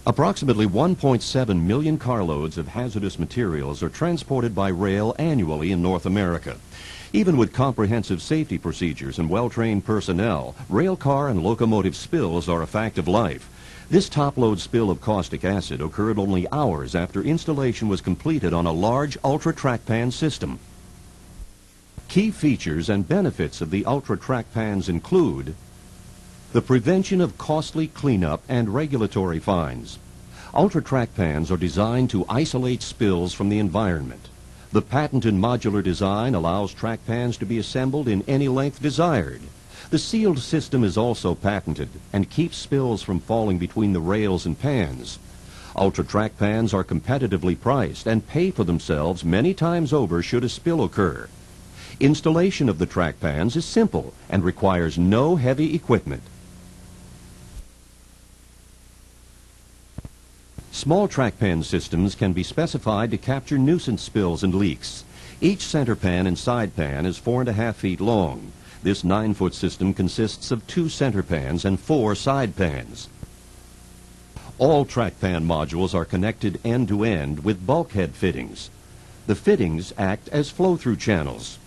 Approximately 1.7 million carloads of hazardous materials are transported by rail annually in North America. Even with comprehensive safety procedures and well-trained personnel, rail car and locomotive spills are a fact of life. This top-load spill of caustic acid occurred only hours after installation was completed on a large ultra-track pan system. Key features and benefits of the ultra-track pans include the prevention of costly cleanup and regulatory fines. Ultra-track pans are designed to isolate spills from the environment. The patented modular design allows track pans to be assembled in any length desired. The sealed system is also patented and keeps spills from falling between the rails and pans. Ultra-track pans are competitively priced and pay for themselves many times over should a spill occur. Installation of the track pans is simple and requires no heavy equipment. Small track pan systems can be specified to capture nuisance spills and leaks. Each center pan and side pan is 4.5 feet long. This 9-foot system consists of 2 center pans and 4 side pans. All track pan modules are connected end-to-end with bulkhead fittings. The fittings act as flow-through channels.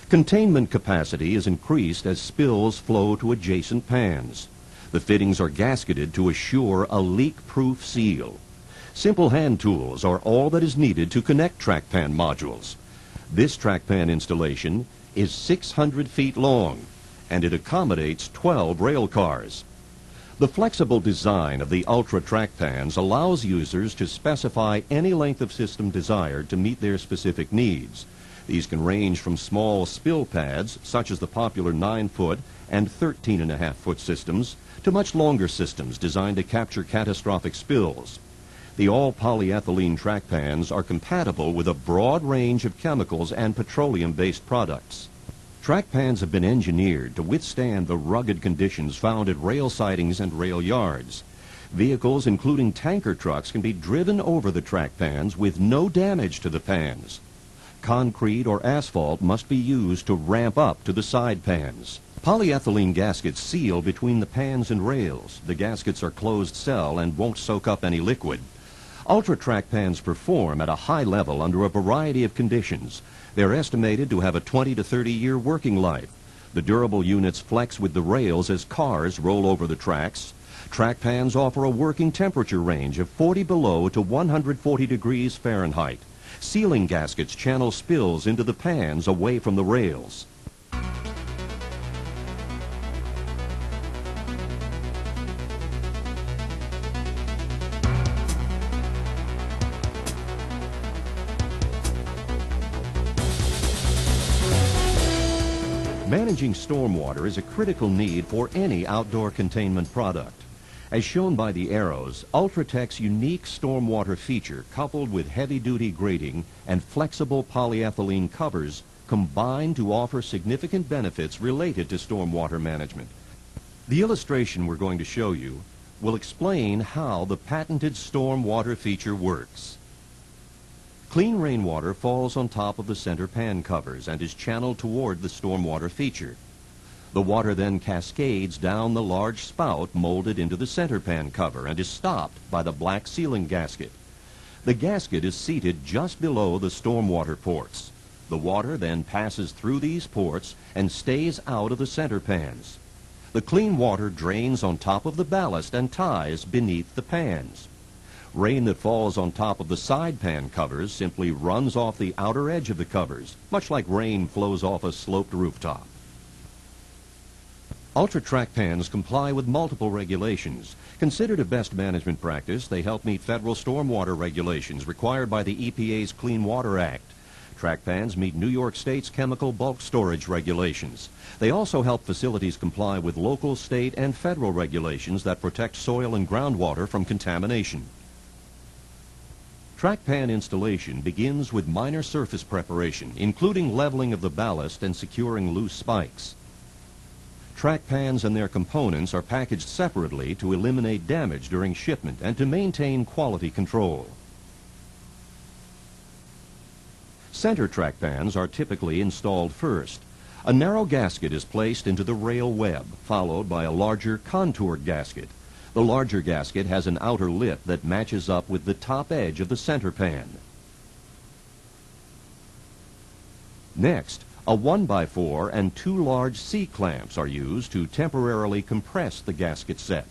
Containment capacity is increased as spills flow to adjacent pans. The fittings are gasketed to assure a leak-proof seal. Simple hand tools are all that is needed to connect track pan modules. This track pan installation is 600 feet long, and it accommodates 12 rail cars. The flexible design of the Ultra track pans allows users to specify any length of system desired to meet their specific needs. These can range from small spill pads, such as the popular 9-foot and 13.5-foot systems, to much longer systems designed to capture catastrophic spills. The all-polyethylene track pans are compatible with a broad range of chemicals and petroleum-based products. Track pans have been engineered to withstand the rugged conditions found at rail sidings and rail yards. Vehicles, including tanker trucks, can be driven over the track pans with no damage to the pans. Concrete or asphalt must be used to ramp up to the side pans. Polyethylene gaskets seal between the pans and rails. The gaskets are closed cell and won't soak up any liquid. Ultra track pans perform at a high level under a variety of conditions. They're estimated to have a 20 to 30-year working life. The durable units flex with the rails as cars roll over the tracks. Track pans offer a working temperature range of 40 below to 140 degrees Fahrenheit. Sealing gaskets channel spills into the pans away from the rails. Managing stormwater is a critical need for any outdoor containment product. As shown by the arrows, Ultratech's unique stormwater feature, coupled with heavy-duty grading and flexible polyethylene covers, combine to offer significant benefits related to stormwater management. The illustration we're going to show you will explain how the patented stormwater feature works. Clean rainwater falls on top of the center pan covers and is channeled toward the stormwater feature. The water then cascades down the large spout molded into the center pan cover and is stopped by the black sealing gasket. The gasket is seated just below the stormwater ports. The water then passes through these ports and stays out of the center pans. The clean water drains on top of the ballast and ties beneath the pans. Rain that falls on top of the side pan covers simply runs off the outer edge of the covers, much like rain flows off a sloped rooftop. Ultra track pans comply with multiple regulations. Considered a best management practice, they help meet federal stormwater regulations required by the EPA's Clean Water Act. Track pans meet New York State's chemical bulk storage regulations. They also help facilities comply with local, state, and federal regulations that protect soil and groundwater from contamination. Track pan installation begins with minor surface preparation, including leveling of the ballast and securing loose spikes. Track pans and their components are packaged separately to eliminate damage during shipment and to maintain quality control. Center track pans are typically installed first. A narrow gasket is placed into the rail web, followed by a larger contoured gasket. The larger gasket has an outer lip that matches up with the top edge of the center pan. Next, a 1x4 and 2 large C-clamps are used to temporarily compress the gasket set.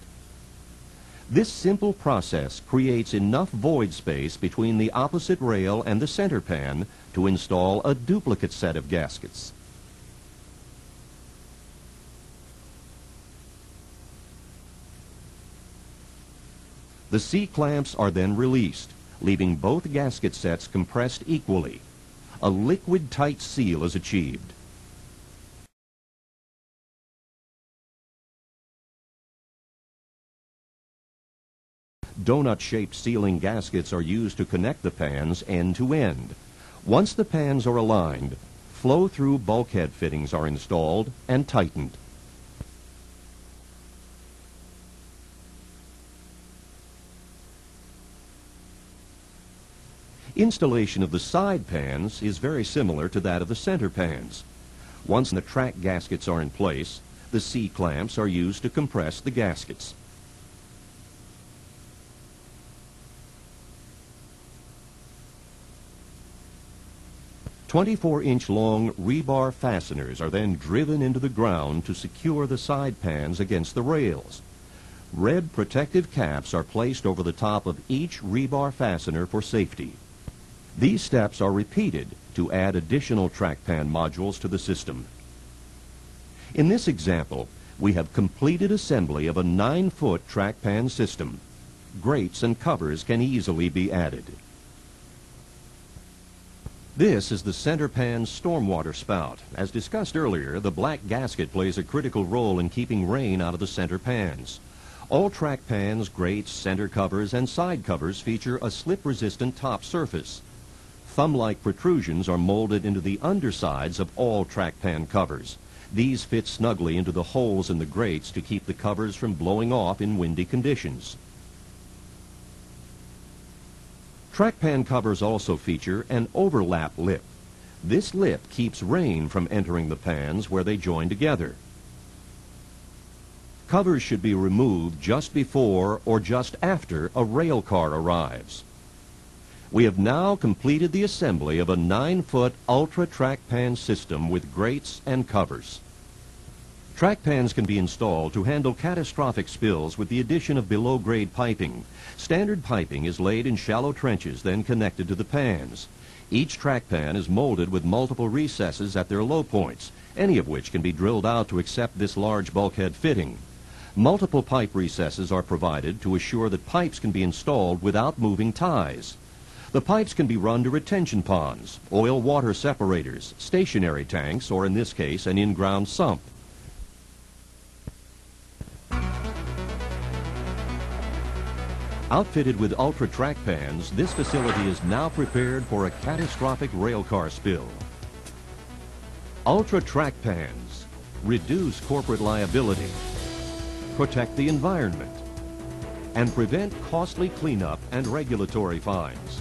This simple process creates enough void space between the opposite rail and the center pan to install a duplicate set of gaskets. The C-clamps are then released, leaving both gasket sets compressed equally. A liquid-tight seal is achieved. Donut-shaped sealing gaskets are used to connect the pans end to end. Once the pans are aligned, flow-through bulkhead fittings are installed and tightened. Installation of the side pans is very similar to that of the center pans. Once the track gaskets are in place, the C-clamps are used to compress the gaskets. A 24-inch long rebar fasteners are then driven into the ground to secure the side pans against the rails. Red protective caps are placed over the top of each rebar fastener for safety. These steps are repeated to add additional track pan modules to the system. In this example, we have completed assembly of a 9-foot track pan system. Grates and covers can easily be added. This is the center pan stormwater spout. As discussed earlier, the black gasket plays a critical role in keeping rain out of the center pans. All track pans, grates, center covers, and side covers feature a slip-resistant top surface. Thumb-like protrusions are molded into the undersides of all track pan covers. These fit snugly into the holes in the grates to keep the covers from blowing off in windy conditions. Track pan covers also feature an overlap lip. This lip keeps rain from entering the pans where they join together. Covers should be removed just before or just after a rail car arrives. We have now completed the assembly of a 9-foot ultra track pan system with grates and covers. Track pans can be installed to handle catastrophic spills with the addition of below-grade piping. Standard piping is laid in shallow trenches, then connected to the pans. Each track pan is molded with multiple recesses at their low points, any of which can be drilled out to accept this large bulkhead fitting. Multiple pipe recesses are provided to assure that pipes can be installed without moving ties. The pipes can be run to retention ponds, oil-water separators, stationary tanks, or in this case, an in-ground sump. Outfitted with ultra track pans, this facility is now prepared for a catastrophic railcar spill. Ultra track pans reduce corporate liability, protect the environment, and prevent costly cleanup and regulatory fines.